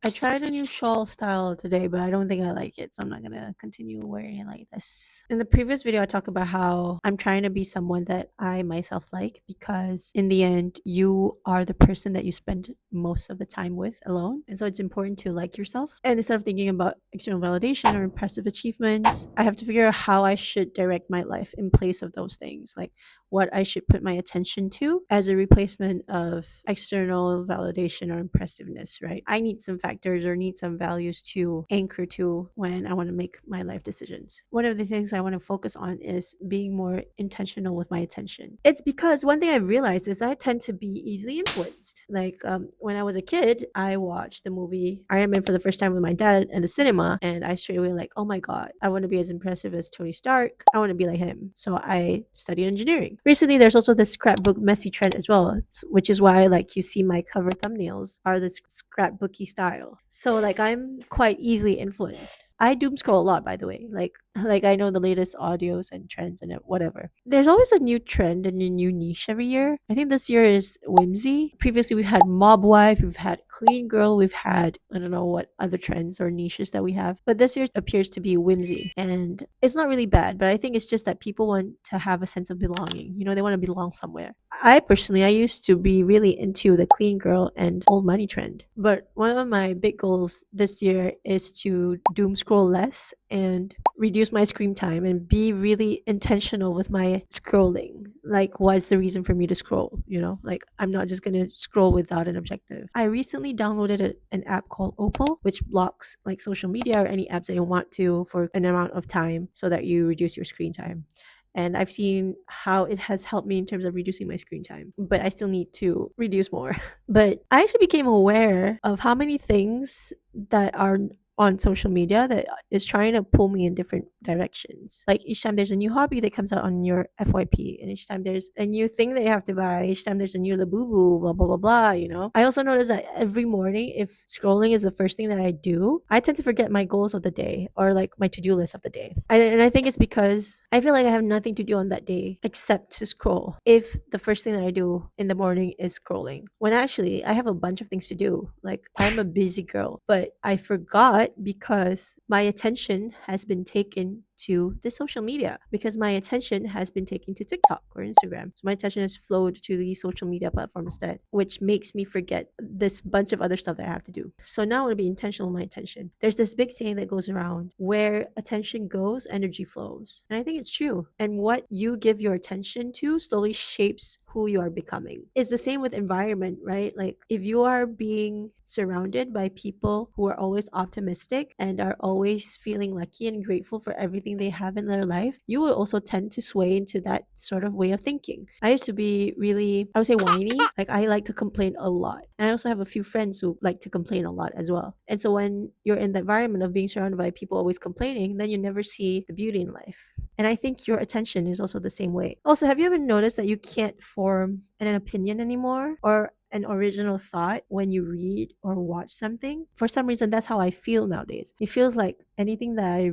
I tried a new shawl style today, but I don't think I like it, so I'm not gonna continue wearing it like this. In the previous video, I talked about how I'm trying to be someone that I myself like because in the end, you are the person that you spend most of the time with alone. And so it's important to like yourself. And instead of thinking about external validation or impressive achievements, I have to figure out how I should direct my life in place of those things. Like what I should put my attention to as a replacement of external validation or impressiveness, right? I need some factors or need some values to anchor to when I want to make my life decisions. One of the things I want to focus on is being more intentional with my attention. It's because one thing I realized is I tend to be easily influenced. Like when I was a kid, I watched the movie Iron Man for the first time with my dad in the cinema, and I straight away like, oh my god, I want to be as impressive as Tony Stark. I want to be like him. So I studied engineering. Recently, there's also this scrapbook messy trend as well, which is why like you see my cover thumbnails are this scrapbooky style. So like I'm quite easily influenced. I doom scroll a lot, by the way. Like I know the latest audios and trends and whatever. There's always a new trend and a new niche every year. I think this year is whimsy. Previously, we've had mob wife, we've had clean girl, we've had I don't know what other trends or niches that we have. But this year appears to be whimsy, and it's not really bad. But I think it's just that people want to have a sense of belonging. You know, they want to belong somewhere. I used to be really into the clean girl and old money trend. But one of my big goals this year is to doom scroll less and reduce my screen time and be really intentional with my scrolling. Like, what's the reason for me to scroll? You know, like I'm not just gonna scroll without an objective. I recently downloaded an app called Opal, which blocks like social media or any apps that you want to for an amount of time so that you reduce your screen time. And I've seen how it has helped me in terms of reducing my screen time, but I still need to reduce more. But I actually became aware of how many things that are on social media that is trying to pull me in different directions. Like each time there's a new hobby that comes out on your FYP, and each time there's a new thing that you have to buy, each time there's a new labubu, blah blah blah blah. You know. I also notice that every morning, if scrolling is the first thing that I do, I tend to forget my goals of the day or like my to do list of the day. And I think it's because I feel like I have nothing to do on that day except to scroll. If the first thing that I do in the morning is scrolling, when actually I have a bunch of things to do. Like I'm a busy girl, but I forgot because my attention has been taken to the social media, because my attention has been taken to TikTok or Instagram. So my attention has flowed to these social media platforms instead, which makes me forget this bunch of other stuff that I have to do. So now I want to be intentional with my attention. There's this big saying that goes around, where attention goes, energy flows. And I think it's true. And what you give your attention to slowly shapes who you are becoming. It's the same with environment, right? Like if you are being surrounded by people who are always optimistic and are always feeling lucky and grateful for everything they have in their life, you will also tend to sway into that sort of way of thinking. I used to be really, I would say, whiny. Like I like to complain a lot. And I also have a few friends who like to complain a lot as well. And so when you're in the environment of being surrounded by people always complaining, then you never see the beauty in life. And I think your attention is also the same way. Also, have you ever noticed that you can't form an opinion anymore or an original thought when you read or watch something? For some reason, that's how I feel nowadays. It feels like anything that I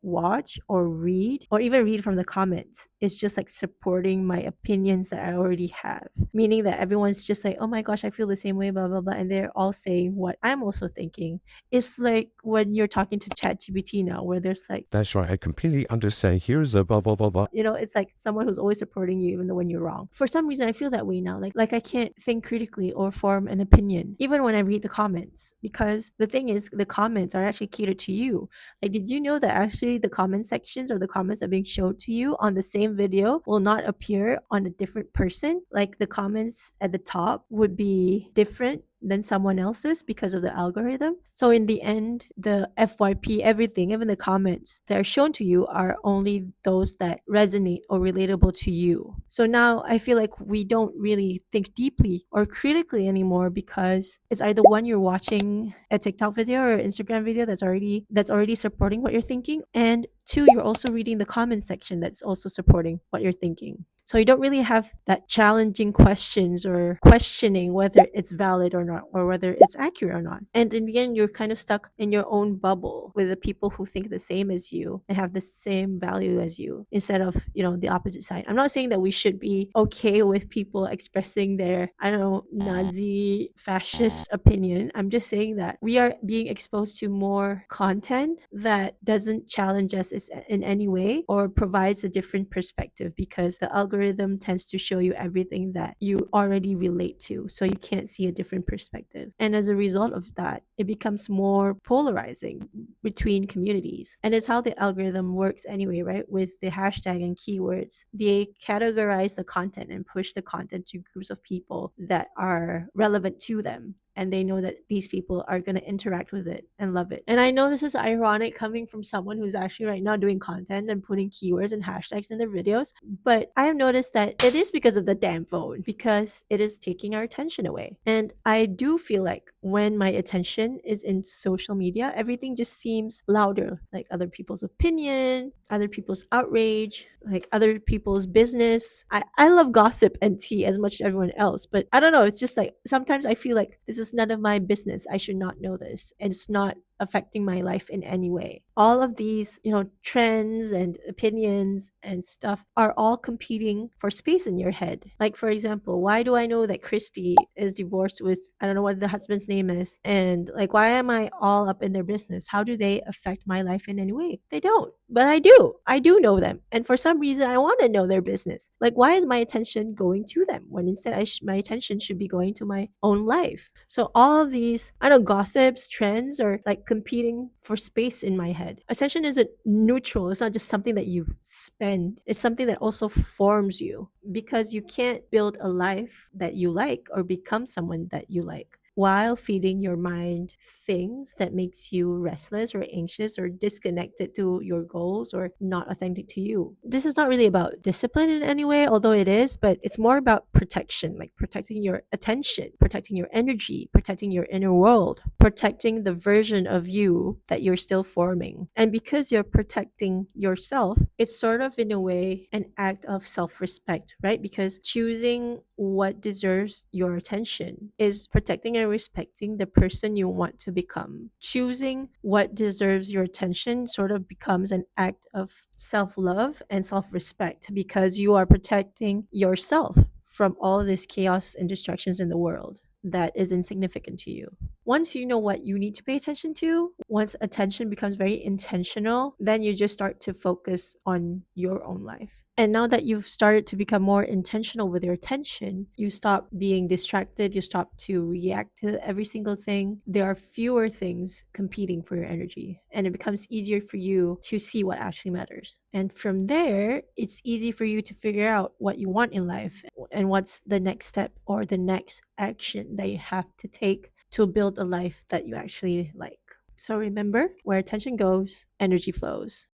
watch or read or even read from the comments is just like supporting my opinions that I already have, meaning that everyone's just like, oh my gosh, I feel the same way, blah blah blah, and they're all saying what I'm also thinking. It's like when you're talking to ChatGPT now, where there's like, That's right, I completely understand. Here's a blah blah blah blah. you know, it's like someone who's always supporting you even though when you're wrong. For some reason I feel that way now. Like I can't think critically or form an opinion even when I read the comments, because the thing is the comments are actually catered to you. Like, did you know that actually the comment sections or the comments that are being showed to you on the same video will not appear on a different person? Like the comments at the top would be different than someone else's because of the algorithm. So in the end, the FYP, everything, even the comments that are shown to you are only those that resonate or relatable to you. So now I feel like we don't really think deeply or critically anymore, because it's either one, you're watching a TikTok video or Instagram video that's already supporting what you're thinking, and two, you're also reading the comment section that's also supporting what you're thinking. So you don't really have that challenging questions or questioning whether it's valid or not, or whether it's accurate or not. And in the end, you're kind of stuck in your own bubble with the people who think the same as you and have the same value as you, instead of, the opposite side. I'm not saying that we should be okay with people expressing their, I don't know, Nazi fascist opinion. I'm just saying that we are being exposed to more content that doesn't challenge us in any way or provides a different perspective, because the algorithm tends to show you everything that you already relate to, so you can't see a different perspective. And as a result of that, it becomes more polarizing between communities. And it's how the algorithm works anyway, right? With the hashtag and keywords, they categorize the content and push the content to groups of people that are relevant to them, and they know that these people are going to interact with it and love it. And I know this is ironic coming from someone who's actually right now doing content and putting keywords and hashtags in their videos, but I have noticed that it is because of the damn phone, because it is taking our attention away. And I do feel like when my attention is in social media, everything just seems louder, like other people's opinion, other people's outrage, like other people's business. I love gossip and tea as much as everyone else, but I don't know, it's just like sometimes I feel like this is none of my business. I should not know this. And it's not affecting my life in any way. All of these, trends and opinions and stuff are all competing for space in your head. Like, for example, why do I know that Christy is divorced with, I don't know what the husband's name is? And like, why am I all up in their business? How do they affect my life in any way? They don't. But I do. I do know them. And for some reason, I want to know their business. Like, why is my attention going to them when instead my attention should be going to my own life? So all of these, I don't know, gossips, trends are like competing for space in my head. Attention isn't neutral. It's not just something that you spend. It's something that also forms you, because you can't build a life that you like or become someone that you like while feeding your mind things that makes you restless or anxious or disconnected to your goals or not authentic to you. This is not really about discipline in any way, although it is, but it's more about protection, like protecting your attention, protecting your energy, protecting your inner world, protecting the version of you that you're still forming. And because you're protecting yourself, it's sort of in a way an act of self-respect, right? Because choosing what deserves your attention is protecting and respecting the person you want to become. Choosing what deserves your attention sort of becomes an act of self-love and self-respect, because you are protecting yourself from all this chaos and distractions in the world that is insignificant to you. Once you know what you need to pay attention to, once attention becomes very intentional, then you just start to focus on your own life. And now that you've started to become more intentional with your attention, you stop being distracted, you stop to react to every single thing. There are fewer things competing for your energy, and it becomes easier for you to see what actually matters. And from there, it's easy for you to figure out what you want in life and what's the next step or the next action that you have to take to build a life that you actually like. So remember, where attention goes, energy flows.